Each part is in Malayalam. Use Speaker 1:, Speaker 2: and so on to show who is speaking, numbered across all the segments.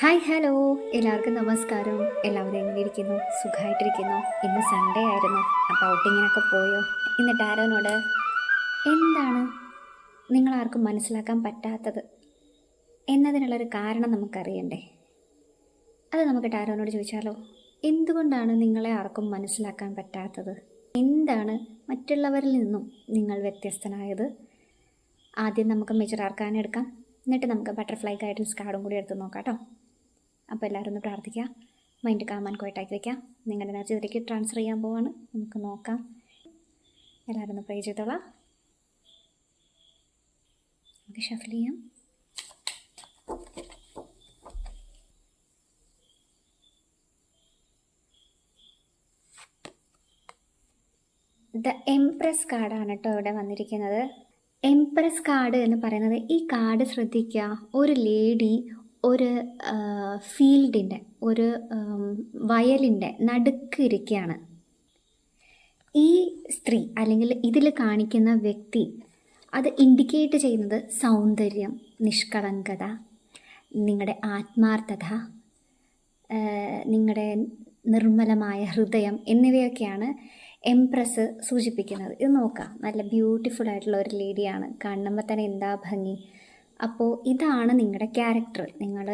Speaker 1: ഹായ് ഹലോ, എല്ലാവർക്കും നമസ്കാരം. എല്ലാവരും എങ്ങനെ ഇരിക്കുന്നു? സുഖമായിട്ടിരിക്കുന്നു. ഇന്ന് സൺഡേ ആയിരുന്നു. അപ്പോൾ ഔട്ടിങ്ങിനൊക്കെ പോയോ? ഇന്ന് ടാരോനോട് എന്താണ് നിങ്ങളാർക്കും മനസ്സിലാക്കാൻ പറ്റാത്തത് എന്നതിനുള്ളൊരു കാരണം നമുക്കറിയണ്ടേ? അത് നമുക്ക് ടാരോനോട് ചോദിച്ചാലോ? എന്തുകൊണ്ടാണ് നിങ്ങളെ ആർക്കും മനസ്സിലാക്കാൻ പറ്റാത്തത്? എന്താണ് മറ്റുള്ളവരിൽ നിന്നും നിങ്ങൾ വ്യത്യസ്തനായത്? ആദ്യം നമുക്ക് മേജർ ആർക്കാന എടുക്കാം, എന്നിട്ട് നമുക്ക് ബട്ടർഫ്ലൈ ഗൈഡൻസ് കാർഡും കൂടി എടുത്ത് നോക്കാം കേട്ടോ. അപ്പോൾ എല്ലാവരും ഒന്ന് പ്രാർത്ഥിക്കുക, മൈൻഡ് കാമാൻ ക്വയറ്റാക്കി വയ്ക്കുക. നിങ്ങളുടെ എനർജി ഇതിലേക്ക് ട്രാൻസ്ഫർ ചെയ്യാൻ പോവാണ്. നമുക്ക് നോക്കാം. എല്ലാവരും ഒന്ന് പ്രേ ചെയ്തോളാം. നമുക്ക് ഷഫിൽ ചെയ്യാം. ദ എംപ്രസ് കാർഡാണ് കേട്ടോ ഇവിടെ വന്നിരിക്കുന്നത്. എംപ്രസ് കാർഡ് എന്ന് പറയുന്നത്, ഈ കാർഡ് ശ്രദ്ധിക്കുക, ഒരു ലേഡി ഒരു ഫീൽഡിൻ്റെ, ഒരു വയലിൻ്റെ നടുക്ക് ഇരിക്കുകയാണ്. ഈ സ്ത്രീ അല്ലെങ്കിൽ ഇതിൽ കാണിക്കുന്ന വ്യക്തി അത് ഇൻഡിക്കേറ്റ് ചെയ്യുന്നത് സൗന്ദര്യം, നിഷ്കളങ്കത, നിങ്ങളുടെ ആത്മാർത്ഥത, നിങ്ങളുടെ നിർമ്മലമായ ഹൃദയം എന്നിവയൊക്കെയാണ് എംപ്രസ് സൂചിപ്പിക്കുന്നത്. ഇത് നോക്കാം, നല്ല ബ്യൂട്ടിഫുൾ ആയിട്ടുള്ള ഒരു ലേഡിയാണ്. കാണുമ്പോൾ തന്നെ എന്താ ഭംഗി. അപ്പോൾ ഇതാണ് നിങ്ങളുടെ ക്യാരക്ടർ. നിങ്ങൾ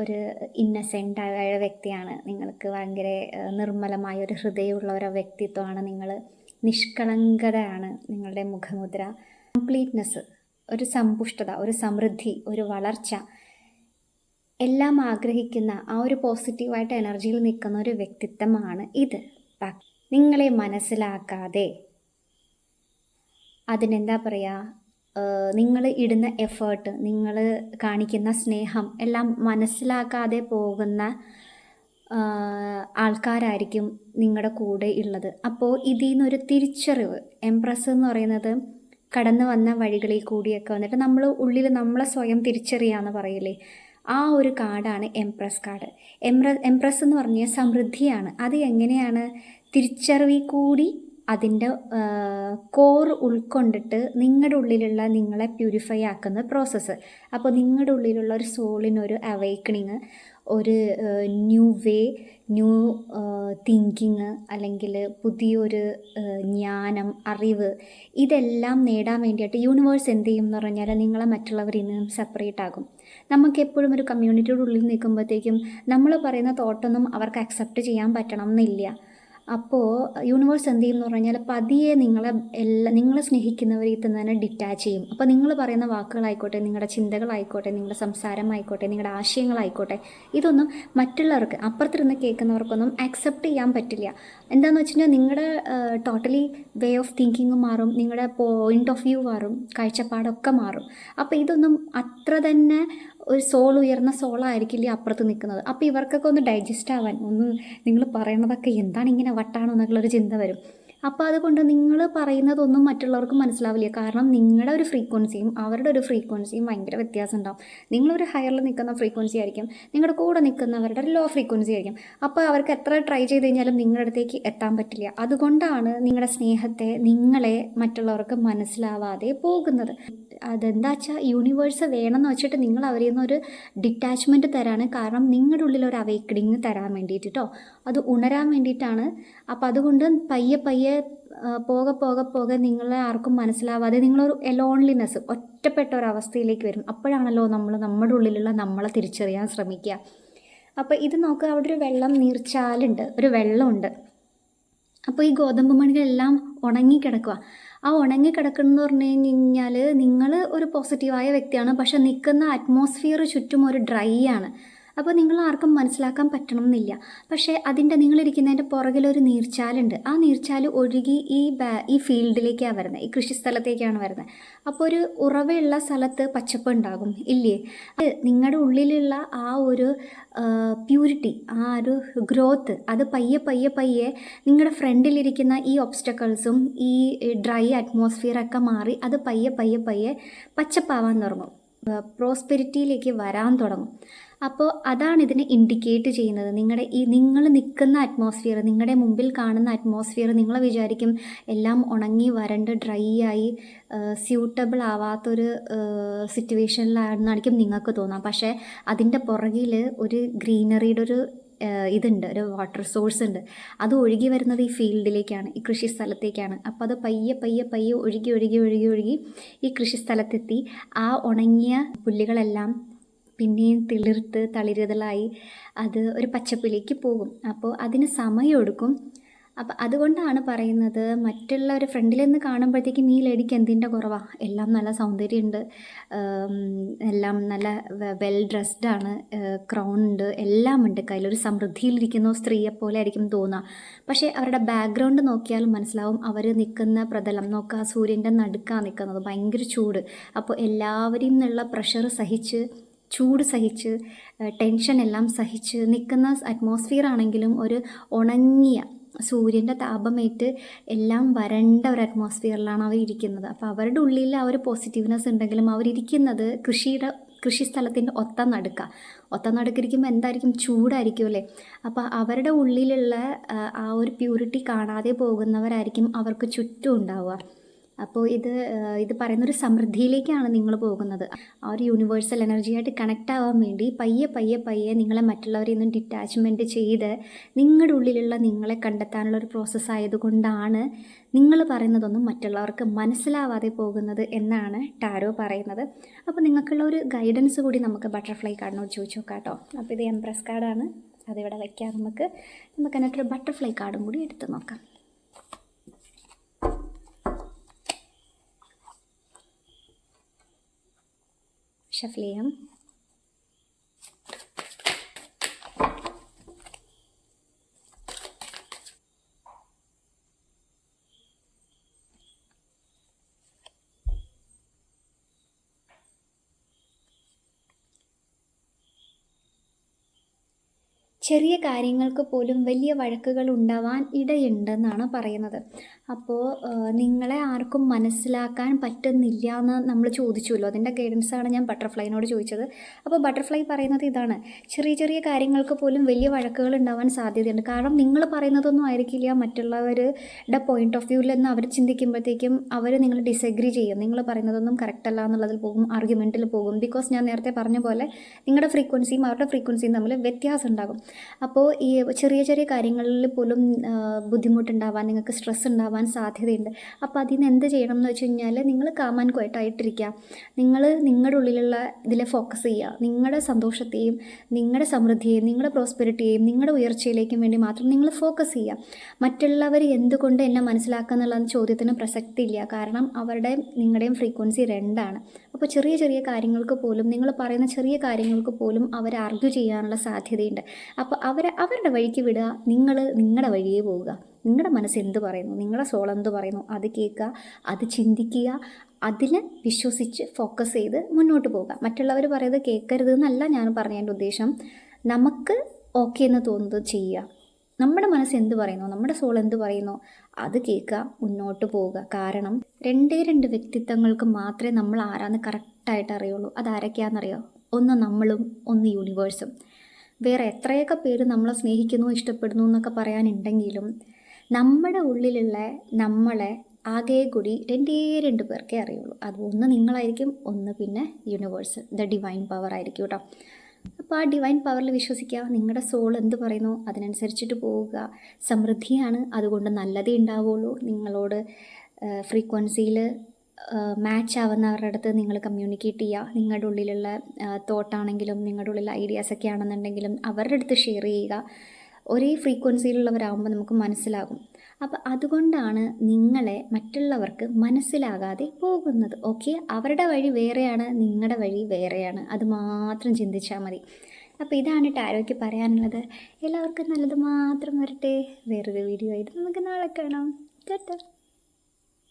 Speaker 1: ഒരു ഇന്നസെൻ്റായ വ്യക്തിയാണ്, നിങ്ങൾക്ക് ഭയങ്കര നിർമ്മലമായ ഒരു ഹൃദയമുള്ള ഒരു വ്യക്തിത്വമാണ് നിങ്ങൾ. നിഷ്കളങ്കതയാണ് നിങ്ങളുടെ മുഖമുദ്ര. കംപ്ലീറ്റ്നെസ്, ഒരു സമ്പുഷ്ടത, ഒരു സമൃദ്ധി, ഒരു വളർച്ച, എല്ലാം ആഗ്രഹിക്കുന്ന ആ ഒരു പോസിറ്റീവായിട്ട് എനർജിയിൽ നിൽക്കുന്ന ഒരു വ്യക്തിത്വമാണ് ഇത്. നിങ്ങളെ മനസ്സിലാക്കാതെ, അതിനെന്താ പറയുക, നിങ്ങൾ ഇടുന്ന എഫേർട്ട്, നിങ്ങൾ കാണിക്കുന്ന സ്നേഹം എല്ലാം മനസ്സിലാക്കാതെ പോകുന്ന ആൾക്കാരായിരിക്കും നിങ്ങളുടെ കൂടെ ഉള്ളത്. അപ്പോൾ ഇതിൽ നിന്നൊരു തിരിച്ചറിവ്, എംപ്രസ് എന്ന് പറയുന്നത് കടന്നു വന്ന വഴികളിൽ കൂടിയൊക്കെ വന്നിട്ട് നമ്മൾ ഉള്ളിൽ നമ്മളെ സ്വയം തിരിച്ചറിയാന്ന് പറയില്ലേ, ആ ഒരു കാർഡാണ് എംപ്രസ് കാർഡ്. എംപ്രസ് എന്ന് പറഞ്ഞാൽ സമൃദ്ധിയാണ്. അത് എങ്ങനെയാണ്? തിരിച്ചറിവിൽ കൂടി അതിൻ്റെ കോർ ഉൾക്കൊണ്ടിട്ട് നിങ്ങളുടെ ഉള്ളിലുള്ള നിങ്ങളെ പ്യൂരിഫൈ ആക്കുന്ന പ്രോസസ്സ്. അപ്പോൾ നിങ്ങളുടെ ഉള്ളിലുള്ള ഒരു സോളിനൊരു അവൈക്കണിങ്, ഒരു ന്യൂ വേ, ന്യൂ തിങ്കിങ്, അല്ലെങ്കിൽ പുതിയൊരു ജ്ഞാനം, അറിവ്, ഇതെല്ലാം നേടാൻ വേണ്ടിയിട്ട് യൂണിവേഴ്സ് എന്ത് ചെയ്യും എന്ന് പറഞ്ഞാൽ നിങ്ങളെ മറ്റുള്ളവരിൽ നിന്നും സെപ്പറേറ്റ് ആകും. നമുക്കെപ്പോഴും ഒരു കമ്മ്യൂണിറ്റിയുടെ ഉള്ളിൽ നിൽക്കുമ്പോഴത്തേക്കും നമ്മൾ പറയുന്ന തോട്ടൊന്നും അവർക്ക് അക്സെപ്റ്റ് ചെയ്യാൻ പറ്റണം എന്നില്ല. അപ്പോൾ യൂണിവേഴ്സ് എന്ത് ചെയ്യും എന്ന് പറഞ്ഞാൽ പതിയെ നിങ്ങളെ സ്നേഹിക്കുന്നവരിൽ തന്നെ ഡിറ്റാച്ച് ചെയ്യും. അപ്പോൾ നിങ്ങൾ പറയുന്ന വാക്കുകളായിക്കോട്ടെ, നിങ്ങളുടെ ചിന്തകളായിക്കോട്ടെ, നിങ്ങളുടെ സംസാരമായിക്കോട്ടെ, നിങ്ങളുടെ ആശയങ്ങളായിക്കോട്ടെ, ഇതൊന്നും മറ്റുള്ളവർക്ക്, അപ്പുറത്തിരുന്ന് കേൾക്കുന്നവർക്കൊന്നും അക്സെപ്റ്റ് ചെയ്യാൻ പറ്റില്ല. എന്താണെന്ന് വെച്ചിട്ടുണ്ടെങ്കിൽ നിങ്ങളുടെ ടോട്ടലി വേ ഓഫ് തിങ്കിങ് മാറും, നിങ്ങളുടെ പോയിൻ്റ് ഓഫ് വ്യൂ മാറും, കാഴ്ചപ്പാടൊക്കെ മാറും. അപ്പോൾ ഇതൊന്നും അത്ര തന്നെ ഒരു ഉയർന്ന സോളായിരിക്കില്ല അപ്പുറത്ത് നിൽക്കുന്നത്. അപ്പോൾ ഇവർക്കൊക്കെ ഒന്ന് ഡൈജസ്റ്റ് ആവാൻ, നിങ്ങൾ പറയണതൊക്കെ എന്താണ് ഇങ്ങനെ വട്ടാണോ എന്നുള്ളൊരു ചിന്ത വരും. അപ്പോൾ അതുകൊണ്ട് നിങ്ങൾ പറയുന്നതൊന്നും മറ്റുള്ളവർക്ക് മനസ്സിലാവില്ല. കാരണം നിങ്ങളുടെ ഒരു ഫ്രീക്വൻസിയും അവരുടെ ഒരു ഫ്രീക്വൻസിയും ഭയങ്കര വ്യത്യാസം ഉണ്ടാവും. നിങ്ങളൊരു ഹയറിൽ നിൽക്കുന്ന ഫ്രീക്വൻസി ആയിരിക്കും, നിങ്ങളുടെ കൂടെ നിൽക്കുന്നവരുടെ ലോ ഫ്രീക്വൻസി ആയിരിക്കും. അപ്പോൾ അവർക്ക് എത്ര ട്രൈ ചെയ്ത് കഴിഞ്ഞാലും നിങ്ങളുടെ അടുത്തേക്ക് എത്താൻ പറ്റില്ല. അതുകൊണ്ടാണ് നിങ്ങളുടെ സ്നേഹത്തെ, നിങ്ങളെ മറ്റുള്ളവർക്ക് മനസ്സിലാവാതെ പോകുന്നത്. അതെന്താ വെച്ചാൽ യൂണിവേഴ്സ് വേണമെന്ന് വെച്ചിട്ട് നിങ്ങൾ അവരിൽ നിന്നൊരു ഡിറ്റാച്ച്മെൻറ്റ് തരാണ്. കാരണം നിങ്ങളുടെ ഉള്ളിലൊരു അവൈക്കണിങ് തരാൻ വേണ്ടിയിട്ട് കേട്ടോ, അത് ഉണരാൻ വേണ്ടിയിട്ടാണ്. അപ്പോൾ അതുകൊണ്ട് പയ്യെ പയ്യെ പോകെ നിങ്ങളെ ആർക്കും മനസ്സിലാവാതെ നിങ്ങളൊരു ലോൺലിനെസ്, ഒറ്റപ്പെട്ട ഒരവസ്ഥയിലേക്ക് വരും. അപ്പോഴാണല്ലോ നമ്മൾ നമ്മുടെ ഉള്ളിലുള്ള നമ്മളെ തിരിച്ചറിയാൻ ശ്രമിക്കുക. അപ്പോൾ ഇത് നോക്കുക, അവിടെ ഒരു നീർച്ചാലുണ്ട്, ഒരു വെള്ളമുണ്ട്. അപ്പോൾ ഈ ഗോതമ്പ് മണികളെല്ലാം ഉണങ്ങിക്കിടക്കുക. ആ ഉണങ്ങിക്കിടക്കണമെന്ന് പറഞ്ഞു കഴിഞ്ഞാൽ നിങ്ങൾ ഒരു പോസിറ്റീവായ വ്യക്തിയാണ്, പക്ഷെ നിൽക്കുന്ന അറ്റ്മോസ്ഫിയർ ചുറ്റും ഒരു ഡ്രൈ ആണ്. അപ്പോൾ നിങ്ങൾ ആർക്കും മനസ്സിലാക്കാൻ പറ്റണം എന്നില്ല. പക്ഷേ നിങ്ങളിരിക്കുന്നതിൻ്റെ പുറകിലൊരു നീർച്ചാലുണ്ട്. ആ നീർച്ചാൽ ഒഴുകി ഈ ഫീൽഡിലേക്കാണ് വരുന്നത്, ഈ കൃഷിസ്ഥലത്തേക്കാണ് വരുന്നത്. അപ്പോൾ ഒരു ഉറവയുള്ള സ്ഥലത്ത് പച്ചപ്പ് ഉണ്ടാകും ഇല്ലേ? അത് നിങ്ങളുടെ ഉള്ളിലുള്ള ആ ഒരു പ്യൂരിറ്റി, ആ ഒരു ഗ്രോത്ത്, അത് പയ്യെ പയ്യെ പയ്യെ നിങ്ങളുടെ ഫ്രണ്ടിലിരിക്കുന്ന ഈ ഒബ്സ്റ്റക്കിൾസും ഈ ഡ്രൈ അറ്റ്മോസ്ഫിയറൊക്കെ മാറി അത് പയ്യെ പയ്യെ പയ്യെ പച്ചപ്പാവാൻ തുടങ്ങും, പ്രോസ്പെരിറ്റിയിലേക്ക് വരാൻ തുടങ്ങും. അപ്പോൾ അതാണ് ഇതിനെ ഇൻഡിക്കേറ്റ് ചെയ്യുന്നത്. നിങ്ങൾ നിൽക്കുന്ന അറ്റ്മോസ്ഫിയർ, നിങ്ങളുടെ മുമ്പിൽ കാണുന്ന അറ്റ്മോസ്ഫിയർ നിങ്ങൾ വിചാരിക്കും എല്ലാം ഉണങ്ങി വരണ്ട് ഡ്രൈ ആയി സ്യൂട്ടബിൾ ആവാത്തൊരു സിറ്റുവേഷനിലാണെന്നായിരിക്കും നിങ്ങൾക്ക് തോന്നാം. പക്ഷേ അതിൻ്റെ പുറകിൽ ഒരു ഗ്രീനറിയുടെ ഒരു ഇതുണ്ട്, ഒരു വാട്ടർ സോഴ്സ് ഉണ്ട്. അത് ഒഴുകി വരുന്നത് ഈ ഫീൽഡിലേക്കാണ്, ഈ കൃഷി സ്ഥലത്തേക്കാണ്. അപ്പോൾ അത് പയ്യെ പയ്യെ പയ്യെ ഒഴുകി ഒഴുകി ഒഴുകി ഒഴുകി ഈ കൃഷി സ്ഥലത്തെത്തി ആ ഉണങ്ങിയ പുല്ലുകളെല്ലാം പിന്നെയും തിളിർത്ത് തളിരുതലായി അത് ഒരു പച്ചപ്പിലേക്ക് പോകും. അപ്പോൾ അതിന് സമയമെടുക്കും. അപ്പം അതുകൊണ്ടാണ് പറയുന്നത്, മറ്റുള്ള ഒരു ഫ്രണ്ടിൽ നിന്ന് കാണുമ്പോഴത്തേക്കും ഈ ലേഡിക്ക് എന്തിൻ്റെ കുറവാണ്, എല്ലാം നല്ല സൗന്ദര്യമുണ്ട്, എല്ലാം നല്ല വെൽ ഡ്രസ്ഡാണ്, ക്രൗൺ ഉണ്ട്, എല്ലാം ഉണ്ട്, കയ്യിലൊരു സമൃദ്ധിയിലിരിക്കുന്ന സ്ത്രീയെപ്പോലെ ആയിരിക്കും തോന്നുക. പക്ഷേ അവരുടെ ബാക്ക്ഗ്രൗണ്ട് നോക്കിയാൽ മനസ്സിലാവും, അവർ നിൽക്കുന്ന പ്രതലം നോക്കുക, സൂര്യൻ്റെ നടുക്കാണ് നിൽക്കുന്നത്, ഭയങ്കര ചൂട്. അപ്പോൾ എല്ലാവരെയും നിന്നുള്ള പ്രഷർ സഹിച്ച്, ചൂട് സഹിച്ച്, ടെൻഷൻ എല്ലാം സഹിച്ച് നിൽക്കുന്ന അറ്റ്മോസ്ഫിയർ ആണെങ്കിലും ഒരു ഉണങ്ങിയ സൂര്യൻ്റെ താപമേറ്റ് എല്ലാം വരണ്ട ഒരു അറ്റ്മോസ്ഫിയറിലാണ് അവരിയ്ക്കുന്നത്. അപ്പോൾ അവരുടെ ഉള്ളിൽ ആ ഒരു പോസിറ്റീവ്നെസ് ഉണ്ടെങ്കിലും അവരിയ്ക്കുന്നത് കൃഷി സ്ഥലത്തിൻ്റെ ഒത്ത നടുക്കിരിക്കുമ്പോൾ എന്തായിരിക്കും, ചൂടായിരിക്കും അല്ലേ. അപ്പോൾ അവരുടെ ഉള്ളിലുള്ള ആ ഒരു പ്യൂരിറ്റി കാണാതെ പോകുന്നവരായിരിക്കും അവർക്ക് ചുറ്റും ഉണ്ടാവുക. അപ്പോൾ ഇത് പറയുന്നൊരു സമൃദ്ധിയിലേക്കാണ് നിങ്ങൾ പോകുന്നത്. ആ ഒരു യൂണിവേഴ്സൽ എനർജിയായിട്ട് കണക്റ്റ് ആവാൻ വേണ്ടി പയ്യെ പയ്യെ പയ്യെ നിങ്ങളെ മറ്റുള്ളവരിൽ നിന്നും ഡിറ്റാച്ച്മെൻറ്റ് ചെയ്ത് നിങ്ങളുടെ ഉള്ളിലുള്ള നിങ്ങളെ കണ്ടെത്താനുള്ള ഒരു പ്രോസസ്സ് ആയതുകൊണ്ടാണ് നിങ്ങൾ പറയുന്നതൊന്നും മറ്റുള്ളവർക്ക് മനസ്സിലാവാതെ പോകുന്നത് എന്നാണ് ടാരോ പറയുന്നത്. അപ്പോൾ നിങ്ങൾക്കുള്ള ഒരു ഗൈഡൻസ് കൂടി നമുക്ക് ബട്ടർഫ്ലൈ കാർഡിനോട് ചോദിച്ചു നോക്കാം കേട്ടോ. അപ്പോൾ ഇത് എംപ്രസ് കാർഡാണ്, അതിവിടെ വയ്ക്കാം. നമുക്ക് എന്നിട്ടൊരു ബട്ടർഫ്ലൈ കാർഡും കൂടി എടുത്ത് നോക്കാം. ഷഫിൾ ചെയ്യാം. ചെറിയ കാര്യങ്ങൾക്ക് പോലും വലിയ വഴക്കുകൾ ഉണ്ടാവാൻ ഇടയുണ്ടെന്നാണ് പറയുന്നത്. അപ്പോൾ നിങ്ങളെ ആർക്കും മനസ്സിലാക്കാൻ പറ്റുന്നില്ല എന്ന് നമ്മൾ ചോദിച്ചുവല്ലോ, അതിൻ്റെ ഗൈഡൻസാണ് ഞാൻ ബട്ടർഫ്ലൈനോട് ചോദിച്ചത്. അപ്പോൾ ബട്ടർഫ്ലൈ പറയുന്നത് ഇതാണ്, ചെറിയ ചെറിയ കാര്യങ്ങൾക്ക് പോലും വലിയ വഴക്കുകൾ ഉണ്ടാവാൻ സാധ്യതയുണ്ട്. കാരണം നിങ്ങൾ പറയുന്നതൊന്നും ആയിരിക്കില്ല മറ്റുള്ളവരുടെ പോയിൻ്റ് ഓഫ് വ്യൂവിൽ നിന്ന് അവർ ചിന്തിക്കുമ്പോഴത്തേക്കും അവർ നിങ്ങൾ ഡിസഗ്രി ചെയ്യും. നിങ്ങൾ പറയുന്നതൊന്നും കറക്റ്റ് അല്ല എന്നുള്ളതിൽ പോകും, ആർഗ്യുമെൻറ്റിൽ പോകും. ബിക്കോസ് ഞാൻ നേരത്തെ പറഞ്ഞ പോലെ നിങ്ങളുടെ ഫ്രീക്വൻസിയും അവരുടെ ഫ്രീക്വൻസിയും തമ്മിൽ വ്യത്യാസം ഉണ്ടാകും. അപ്പോൾ ഈ ചെറിയ ചെറിയ കാര്യങ്ങളിൽ പോലും ബുദ്ധിമുട്ടുണ്ടാവാൻ, നിങ്ങൾക്ക് സ്ട്രെസ് ഉണ്ടാവാൻ സാധ്യതയുണ്ട്. അപ്പോൾ അതിന് എന്ത് ചെയ്യണം എന്ന് വെച്ച് കഴിഞ്ഞാൽ, നിങ്ങൾ കാം ആൻഡ് ക്വയറ്റായിട്ടിരിക്കുക. നിങ്ങളുടെ ഉള്ളിലുള്ള ഇതിൽ ഫോക്കസ് ചെയ്യുക. നിങ്ങളുടെ സന്തോഷത്തെയും നിങ്ങളുടെ സമൃദ്ധിയെയും നിങ്ങളുടെ പ്രോസ്പെരിറ്റിയെയും നിങ്ങളുടെ ഉയർച്ചയിലേക്കും വേണ്ടി മാത്രം നിങ്ങൾ ഫോക്കസ് ചെയ്യുക. മറ്റുള്ളവർ എന്തുകൊണ്ട് എന്നെ മനസ്സിലാക്കുക എന്നുള്ള ചോദ്യത്തിന് പ്രസക്തിയില്ല. കാരണം നിങ്ങളുടെയും ഫ്രീക്വൻസി രണ്ടാണ്. അപ്പോൾ ചെറിയ ചെറിയ കാര്യങ്ങൾക്ക് പോലും, നിങ്ങൾ പറയുന്ന ചെറിയ കാര്യങ്ങൾക്ക് പോലും അവർ ആർഗ്യൂ ചെയ്യാനുള്ള സാധ്യതയുണ്ട്. അപ്പോൾ അവരുടെ വഴിക്ക് വിടുക, നിങ്ങളുടെ വഴിയേ പോവുക. നിങ്ങളുടെ മനസ്സ് എന്ത് പറയുന്നു, നിങ്ങളുടെ സോൾ എന്ത് പറയുന്നു അത് കേൾക്കുക, അത് ചിന്തിക്കുക, അതിൽ വിശ്വസിച്ച് ഫോക്കസ് ചെയ്ത് മുന്നോട്ട് പോവുക. മറ്റുള്ളവർ പറയുന്നത് കേൾക്കരുത് എന്നല്ല ഞാൻ പറഞ്ഞതിൻ്റെ ഉദ്ദേശം. നമുക്ക് ഓക്കെ എന്ന് തോന്നുന്നത് ചെയ്യുക. നമ്മുടെ മനസ്സ് എന്ത് പറയുന്നു, നമ്മുടെ സോൾ എന്ത് പറയുന്നു അത് കേൾക്കുക, മുന്നോട്ട് പോവുക. കാരണം രണ്ട് വ്യക്തിത്വങ്ങൾക്ക് മാത്രമേ നമ്മൾ ആരാന്ന് കറക്റ്റായിട്ട് അറിയുള്ളൂ. അതാരൊക്കെയാണെന്നറിയോ? ഒന്ന് നമ്മളും, ഒന്ന് യൂണിവേഴ്സും. വേറെ എത്രയൊക്കെ പേര് നമ്മളെ സ്നേഹിക്കുന്നു, ഇഷ്ടപ്പെടുന്നു എന്നൊക്കെ പറയാനുണ്ടെങ്കിലും നമ്മുടെ ഉള്ളിലുള്ള നമ്മളെ ആകെ കൂടി രണ്ട് പേർക്കേ അറിയുള്ളൂ. അത് ഒന്ന് നിങ്ങളായിരിക്കും, ഒന്ന് പിന്നെ യൂണിവേഴ്സ്, ദ ഡിവൈൻ പവർ ആയിരിക്കും കേട്ടോ. അപ്പോൾ ആ ഡിവൈൻ പവറിൽ വിശ്വസിക്കുക. നിങ്ങളുടെ സോൾ എന്ത് പറയുന്നു അതിനനുസരിച്ചിട്ട് പോവുക. സമൃദ്ധിയാണ്, അതുകൊണ്ട് നല്ലതേ ഉണ്ടാവുള്ളൂ. നിങ്ങളോട് ഫ്രീക്വൻസിയിൽ മാച്ച് ആവുന്നവരുടെ അടുത്ത് നിങ്ങൾ കമ്മ്യൂണിക്കേറ്റ് ചെയ്യുക. നിങ്ങളുടെ ഉള്ളിലുള്ള തോട്ടാണെങ്കിലും നിങ്ങളുടെ ഉള്ളിലുള്ള ഐഡിയാസൊക്കെ ആണെന്നുണ്ടെങ്കിലും അവരുടെ അടുത്ത് ഷെയർ ചെയ്യുക. ഒരേ ഫ്രീക്വൻസിയിലുള്ളവരാകുമ്പോൾ നമുക്ക് മനസ്സിലാകും. അപ്പോൾ അതുകൊണ്ടാണ് നിങ്ങളെ മറ്റുള്ളവർക്ക് മനസ്സിലാകാതെ പോകുന്നത്. ഓക്കെ, അവരുടെ വഴി വേറെയാണ്, നിങ്ങളുടെ വഴി വേറെയാണ്. അത് മാത്രം ചിന്തിച്ചാൽ മതി. അപ്പോൾ ഇതാണ് ടാരോയ്ക്ക് പറയാനുള്ളത്. എല്ലാവർക്കും നല്ലത് മാത്രം വരട്ടെ. വേറൊരു വീഡിയോ ആയിട്ട് നമുക്ക് നാളെ കാണാം. ടാറ്റാ.